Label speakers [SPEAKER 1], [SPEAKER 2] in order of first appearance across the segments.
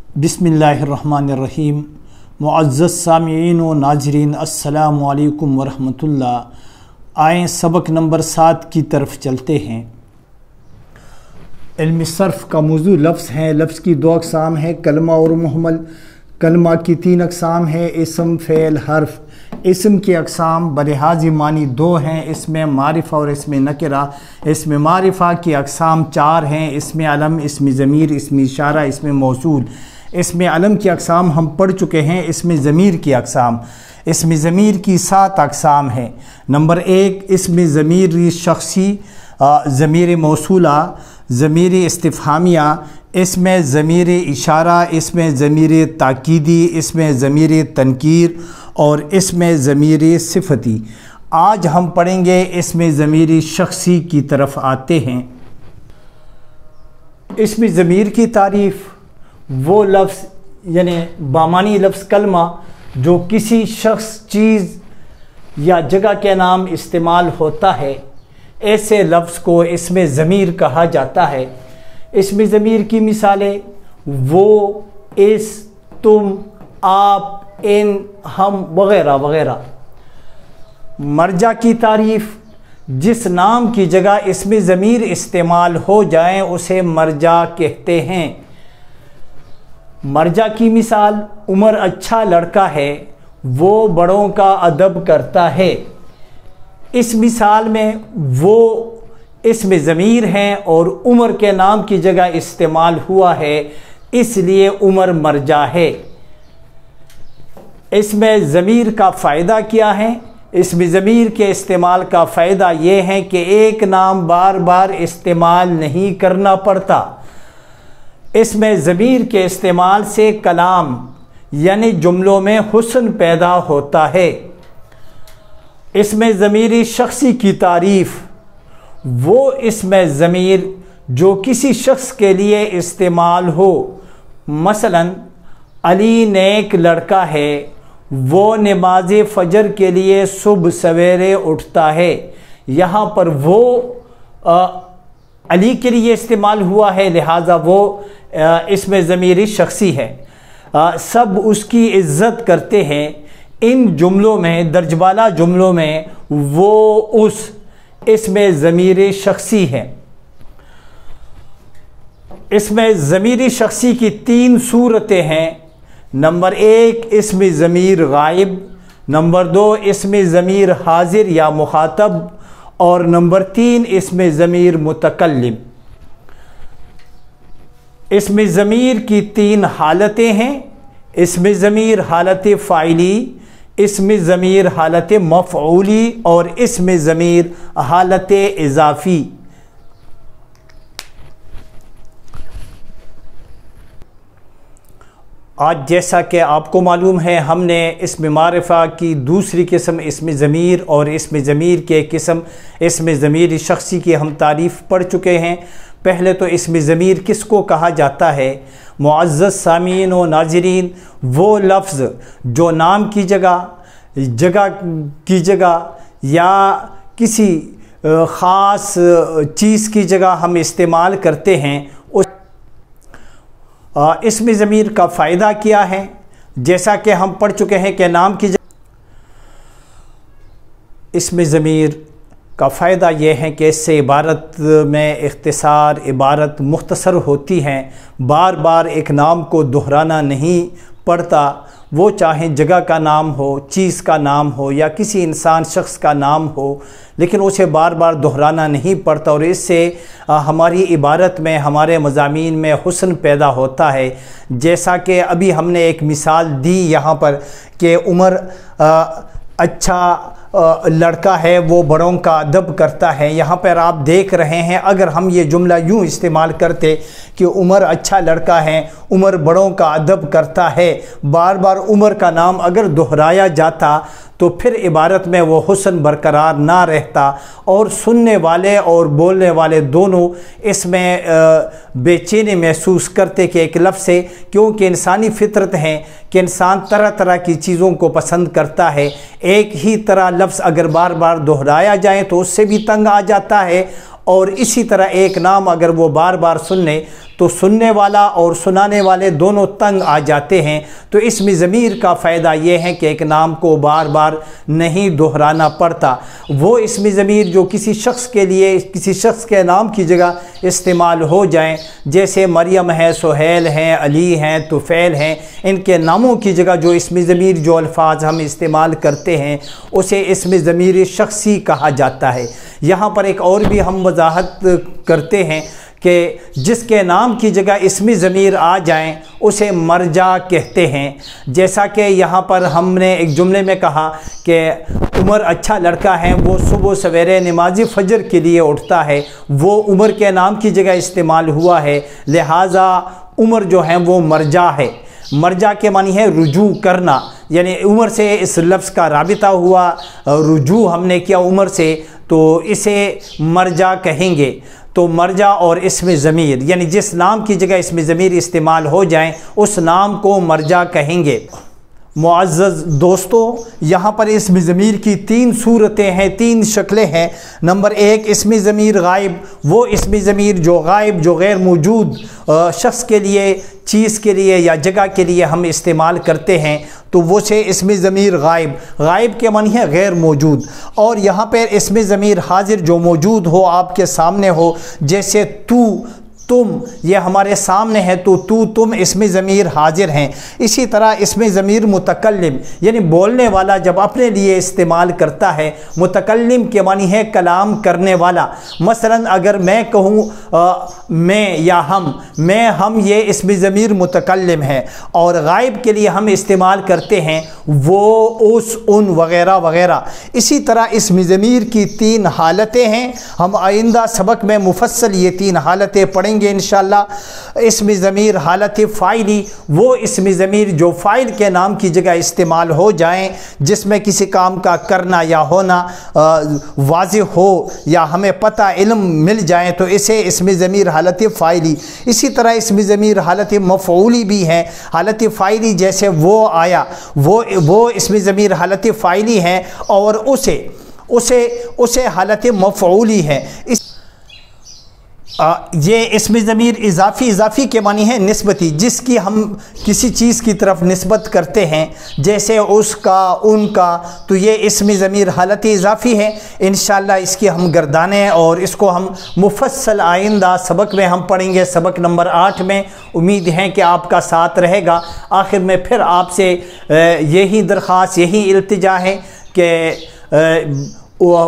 [SPEAKER 1] बिस्मिल्लाहिर्रहमानिर्रहीम। मुअज़्ज़ज़ सामिईन व नाज़रीन, अस्सलामु अलैकुम वरहमतुल्लाह। आएँ सबक नंबर 7 की तरफ चलते हैं। इल्म सर्फ़ का मौज़ू लफ्ज़ हैं। लफ्ज़ की 2 अक़साम हैं, कलमा और मुहमल। कलमा की 3 अक़साम हैं, इसम, फ़ेल, हर्फ। इसम की अक़साम बलिहाज़ मानी 2 हैं, इसमें मारिफ़ा और इसमें नकिरा। इसमें मारिफ़ा की अक़साम 4 हैं, इसमें अलम, इसमें ज़मीर, इसमें इशारा, इसमें मौसूल। इसमें अलम की अक़साम हम पढ़ चुके हैं। इसमें ज़मीर की अक़साम, इसमें ज़मीर की 7 अक़साम हैं। नंबर 1, इसमें ज़मीर शख़सी, ज़मीर मौसूला, ज़मीर इस्तिफ़हामिया, इसमें ज़मीर इशारा, इसमें ज़मीर ताकीदी, इसमें ज़मीर तनकीर और इसमें ज़मीर सिफ़ती। आज हम पढ़ेंगे इसमें ज़मीर शख़सी की तरफ आते हैं। इसमें ज़मीर की तारीफ़ वो लफ्ज़ यानी बामानी लफ्ज़ कलमा जो किसी शख्स, चीज़ या जगह के नाम इस्तेमाल होता है, ऐसे लफ्ज़ को इसमें ज़मीर कहा जाता है। इसमें ज़मीर की मिसालें वो, इस, तुम, आप, इन, हम वग़ैरह वग़ैरह। मर्जा की तारीफ़, जिस नाम की जगह इसमें ज़मीर इस्तेमाल हो जाए उसे मर्जा कहते हैं। मर्जा की मिसाल, उमर अच्छा लड़का है, वो बड़ों का अदब करता है। इस मिसाल में वो इसमें ज़मीर हैं और उमर के नाम की जगह इस्तेमाल हुआ है, इसलिए उमर मर्जा है। इसमें ज़मीर का फ़ायदा क्या है? इसमें ज़मीर के इस्तेमाल का फ़ायदा ये है कि एक नाम बार बार इस्तेमाल नहीं करना पड़ता। इसमें ज़मीर के इस्तेमाल से कलाम यानी जुमलों में हुस्न पैदा होता है। इसमें ज़मीर शख़सी की तारीफ़, वो इसमें ज़मीर जो किसी शख्स के लिए इस्तेमाल हो। मसलन अली नेक लड़का है, वो नमाज फ़जर के लिए सुबह सवेरे उठता है। यहाँ पर वो अली के लिए इस्तेमाल हुआ है, लिहाजा वो इसमें ज़मीर शख़सी है। सब उसकी इज़्ज़त करते हैं। इन जुमलों में, दर्जबाला जुमलों में वो, उस, इसमें ज़मीर शख़सी है। इसमें ज़मीर शख़सी की 3 सूरतें हैं। नंबर 1, इसमें ज़मीर गायब। नंबर 2, इसमें ज़मीर हाजिर या मुखातब। और नंबर 3, इसमें ज़मीर मुतकल्लिम। इसमें ज़मीर की 3 हालतें हैं। इसमें ज़मीर हालत फ़ाइली, इसमें ज़मीर हालत मफ़ऊली और इसमें ज़मीर हालत इज़ाफ़ी। आज जैसा कि आपको मालूम है, हमने इसमें मारिफ़ा की दूसरी किस्म इसमें ज़मीर और इसमें ज़मीर के किस्म इसमें ज़मीर शख़सी की हम तारीफ़ पढ़ चुके हैं। पहले तो इसमें ज़मीर किसको कहा जाता है? मुअज़्ज़ज़ सामीन व नाज़रीन, वो लफ्ज़ जो नाम की जगह या किसी ख़ास चीज़ की जगह हम इस्तेमाल करते हैं। इसमें ज़मीर का फ़ायदा क्या है? जैसा कि हम पढ़ चुके हैं कि नाम की जगह इसमें ज़मीर का फ़ायदा यह है कि इससे इबारत में इख्तिसार, इबारत मुख्तसर होती हैं। बार बार एक नाम को दोहराना नहीं पड़ता। वो चाहे जगह का नाम हो, चीज़ का नाम हो या किसी इंसान शख्स का नाम हो, लेकिन उसे बार बार दोहराना नहीं पड़ता और इससे हमारी इबारत में, हमारे मज़ामीन में हुस्न पैदा होता है। जैसा कि अभी हमने एक मिसाल दी यहाँ पर कि उमर अच्छा लड़का है, वो बड़ों का अदब करता है। यहाँ पर आप देख रहे हैं, अगर हम ये जुमला यूँ इस्तेमाल करते कि उमर अच्छा लड़का है, उमर बड़ों का अदब करता है, बार बार उमर का नाम अगर दोहराया जाता तो फिर इबारत में वो हुस्न बरकरार ना रहता और सुनने वाले और बोलने वाले दोनों इसमें बेचैनी महसूस करते कि एक लफ्ज़ से, क्योंकि इंसानी फितरत है कि इंसान तरह तरह की चीज़ों को पसंद करता है। एक ही तरह लफ्ज़ अगर बार बार दोहराया जाए तो उससे भी तंग आ जाता है اور اسی طرح ایک نام اگر وہ بار بار سن لیں تو سننے والا اور سنانے والے دونوں تنگ آ جاتے ہیں۔ تو اسم ضمیر کا فائدہ یہ ہے کہ ایک نام کو بار بار نہیں دہرانا پڑتا۔ وہ اسم ضمیر جو کسی شخص کے لیے کسی شخص کے نام کی جگہ استعمال ہو جائیں، جیسے مریم ہے، سہیل ہیں، علی ہیں، طفیل ہیں، ان کے ناموں کی جگہ جو اسم ضمیر جو الفاظ ہم استعمال کرتے ہیں اسے اسم ضمیر شخصی کہا جاتا ہے۔ یہاں پر ایک اور بھی ہم وضاحت کرتے ہیں کہ جس کے نام کی جگہ اسم ضمیر آ جائیں اسے مرجع کہتے ہیں۔ جیسا کہ یہاں پر ہم نے ایک جملے میں کہا کہ عمر اچھا لڑکا ہے، وہ صبح سویرے نماز فجر کے لیے اٹھتا ہے، وہ عمر کے نام کی جگہ استعمال ہوا ہے، لہٰذا عمر جو ہے وہ مرجع ہے۔ مرجع کے معنی ہے رجوع کرنا، یعنی عمر سے اس لفظ کا رابطہ ہوا، رجوع ہم نے کیا عمر سے، تو اسے مرجع کہیں گے۔ تو مرجع اور اسم ضمیر یعنی جس نام کی جگہ اسم ضمیر استعمال ہو جائیں اس نام کو مرجع کہیں گے۔ معزز دوستو، یہاں پر اسم ضمیر کی 3 صورتیں ہیں، 3 شکلیں ہیں۔ نمبر 1 اسم ضمیر غائب، وہ اسم ضمیر جو غائب، جو غیر موجود شخص کے لیے، چیز کے لیے یا جگہ کے لیے ہم استعمال کرتے ہیں، تو وہ سے اسم ضمیر غائب۔ غائب کے معنی ہے غیر موجود۔ اور یہاں پر اسم ضمیر حاضر جو موجود ہو، آپ کے سامنے ہو، جیسے تو، تم، یہ ہمارے سامنے ہے تو تم اسم ضمیر حاضر ہیں۔ اسی طرح اسم ضمیر متکلم یعنی بولنے والا جب اپنے لیے استعمال کرتا ہے، متکلم کے معنی ہے کلام کرنے والا۔ مثلا اگر میں کہوں میں یا ہم یہ اسم ضمیر متکلم ہے، اور غائب کے لیے ہم استعمال کرتے ہیں وہ، اس، ان وغیرہ وغیرہ۔ اسی طرح اسم ضمیر کی 3 حالتیں ہیں، ہم آئندہ سبق میں مفصل یہ 3 حالتیں پڑھیں گے انشاءاللہ۔ اسم ضمیر حالت فاعلی، وہ اسم ضمیر جو فاعل کے نام کی جگہ استعمال ہو جائیں، جس میں کسی کام کا کرنا یا ہونا واضح ہو یا ہمیں پتہ علم مل جائیں تو اسے اسم ضمیر حالت فاعلی۔ اسی طرح اسم ضمیر حالت مفعولی بھی ہے۔ حالت فاعلی جیسے وہ آیا، وہ اسم ضمیر حالت فاعلی ہے، اور اسے حالت مفعولی ہے۔ یہ اسم ضمیر اضافی کے معنی ہے نسبتی، جس کی ہم کسی چیز کی طرف نسبت کرتے ہیں، جیسے اس کا، ان کا، تو یہ اسم ضمیر حالت اضافی ہے۔ انشاءاللہ اس کی ہم گردانیں اور اس کو ہم مفصل آئندہ سبق میں ہم پڑھیں گے، سبق نمبر 8 میں۔ امید ہے کہ آپ کا ساتھ رہے گا۔ آخر میں پھر آپ سے یہی درخواست، یہی التجا ہے کہ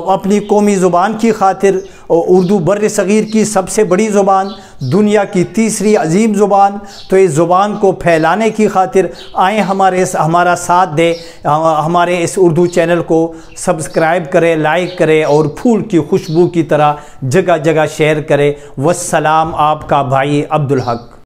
[SPEAKER 1] اپنی قومی زبان کی خاطر، اردو بر صغیر کی سب سے بڑی زبان، دنیا کی تیسری عظیم زبان، تو اس زبان کو پھیلانے کی خاطر آئیں ہمارا ساتھ دیں، ہمارے اس اردو چینل کو سبسکرائب کریں، لائک کریں، اور پھول کی خوشبو کی طرح جگہ جگہ شیئر کریں۔ والسلام، آپ کا بھائی عبدالحق۔